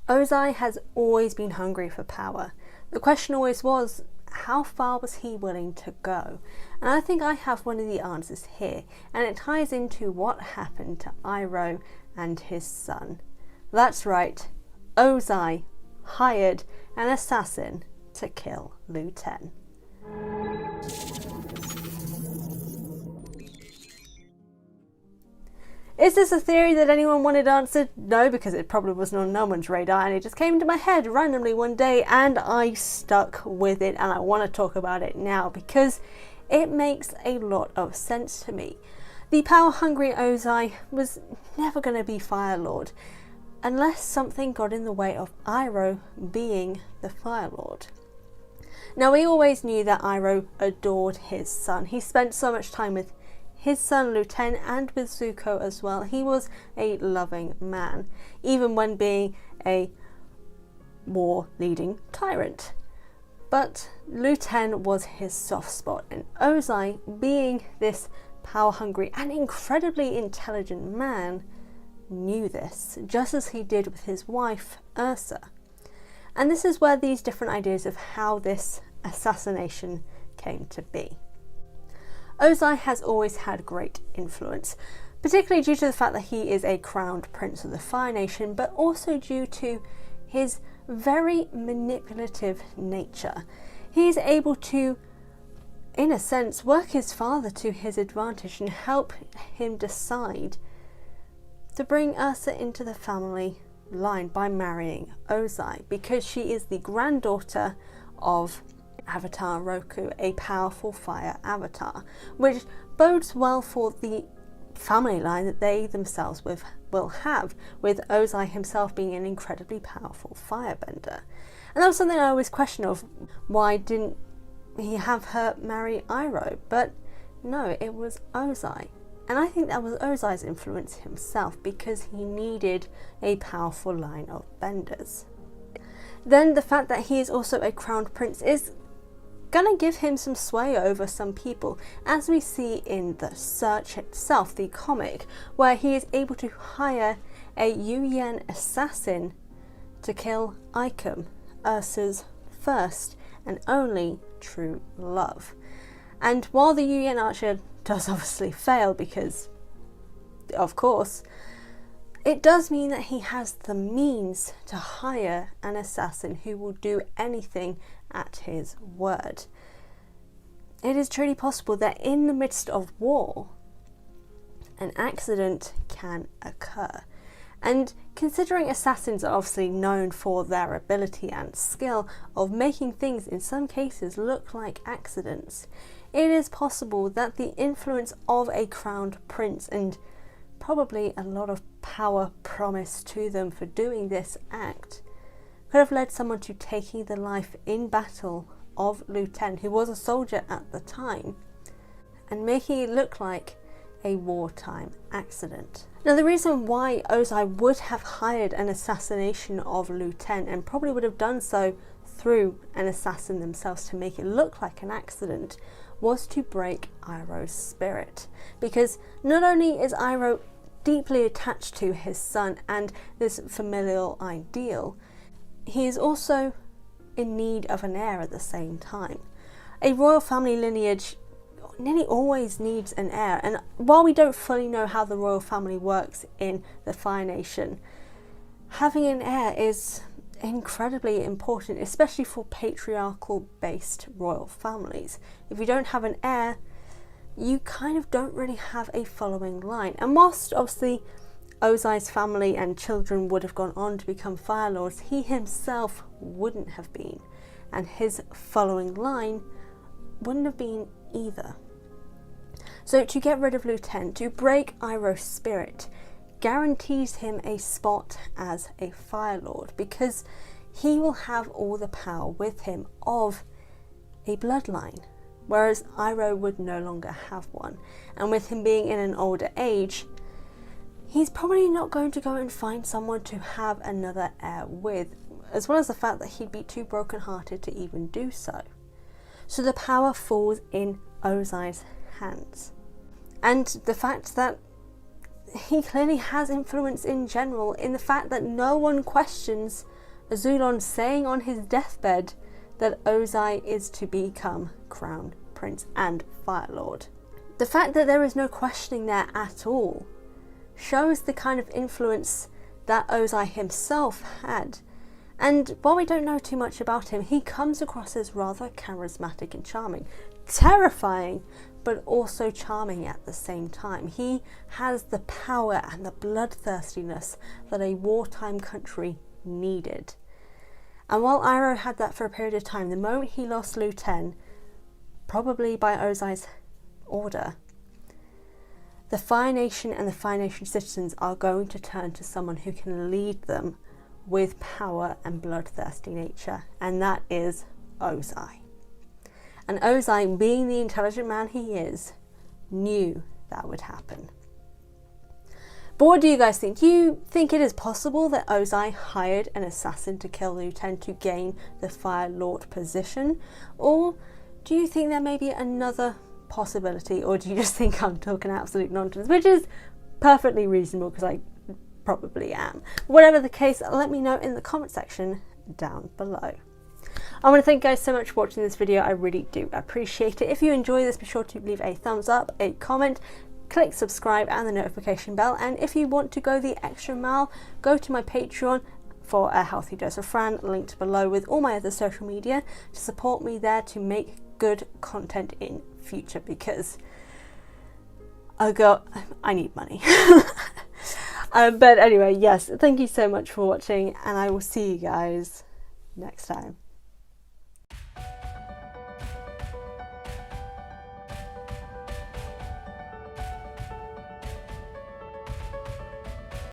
Ozai has always been hungry for power. The question always was, how far was he willing to go? And I think I have one of the answers here, and it ties into what happened to Iroh and his son. That's right, Ozai hired an assassin to kill Lu Ten. Is this a theory that anyone wanted answered? No, because it probably wasn't on no one's radar, and it just came into my head randomly one day and I stuck with it, and I want to talk about it now because it makes a lot of sense to me. The power-hungry Ozai was never going to be Fire Lord unless something got in the way of Iroh being the Fire Lord. Now, we always knew that Iroh adored his son. He spent so much time with his son Lu Ten and with Zuko as well. He was a loving man, even when being a war-leading tyrant. But Lu Ten was his soft spot, and Ozai, being this power-hungry and incredibly intelligent man, knew this, just as he did with his wife Ursa. And this is where these different ideas of how this assassination came to be. Ozai has always had great influence, particularly due to the fact that he is a crowned prince of the Fire Nation, but also due to his very manipulative nature. He is able to, in a sense, work his father to his advantage and help him decide to bring Ursa into the family line by marrying Ozai, because she is the granddaughter of Avatar Roku, a powerful fire avatar, which bodes well for the family line that they themselves will have, with Ozai himself being an incredibly powerful firebender. And that was something I always questioned of, why didn't he have her marry Iroh? But no, it was Ozai. And I think that was Ozai's influence himself, because he needed a powerful line of benders. Then the fact that he is also a crowned prince is gonna give him some sway over some people, as we see in The Search itself, the comic, where he is able to hire a Yuyan assassin to kill Ikem, Ursa's first and only true love. And while the Yuyan archer does obviously fail, because of course, it does mean that he has the means to hire an assassin who will do anything at his word. It is truly possible that in the midst of war, an accident can occur. And considering assassins are obviously known for their ability and skill of making things in some cases look like accidents, it is possible that the influence of a crowned prince, and probably a lot of power promised to them for doing this act, could have led someone to taking the life in battle of Lu Ten, who was a soldier at the time, and making it look like a wartime accident. Now, the reason why Ozai would have hired an assassination of Lu Ten, and probably would have done so through an assassin themselves to make it look like an accident, was to break Iroh's spirit. Because not only is Iroh deeply attached to his son and this familial ideal, he is also in need of an heir at the same time. A royal family lineage nearly always needs an heir, and while we don't fully know how the royal family works in the Fire Nation, having an heir is incredibly important, especially for patriarchal based royal families. If you don't have an heir, you kind of don't really have a following line. And whilst obviously Ozai's family and children would have gone on to become Fire Lords, he himself wouldn't have been, and his following line wouldn't have been either. So to get rid of Lu Ten, to break Iroh's spirit, guarantees him a spot as a Fire Lord, because he will have all the power with him of a bloodline, whereas Iroh would no longer have one. And with him being in an older age, he's probably not going to go and find someone to have another heir with, as well as the fact that he'd be too broken-hearted to even do so. So the power falls in Ozai's hands. And the fact that he clearly has influence in general, in the fact that no one questions Azulon saying on his deathbed that Ozai is to become Crown Prince and Fire Lord. The fact that there is no questioning there at all shows the kind of influence that Ozai himself had. And while we don't know too much about him, he comes across as rather charismatic and charming. Terrifying, but also charming at the same time. He has the power and the bloodthirstiness that a wartime country needed. And while Iroh had that for a period of time, the moment he lost Lu Ten, probably by Ozai's order, the Fire Nation and the Fire Nation citizens are going to turn to someone who can lead them with power and bloodthirsty nature, and that is Ozai. And Ozai, being the intelligent man he is, knew that would happen. But what do you guys think? Do you think it is possible that Ozai hired an assassin to kill Lu Ten to gain the Fire Lord position? Or do you think there may be another possibility? Or do you just think I'm talking absolute nonsense? Which is perfectly reasonable, because I probably am. Whatever the case, let me know in the comment section down below. I want to thank you guys so much for watching this video. I really do appreciate it. If you enjoy this, be sure to leave a thumbs up, a comment, click subscribe and the notification bell. And if you want to go the extra mile, go to my Patreon for a healthy dose of Fran, linked below, with all my other social media, to support me there to make good content in future, because I need money. But anyway, yes, thank you so much for watching, and I will see you guys next time.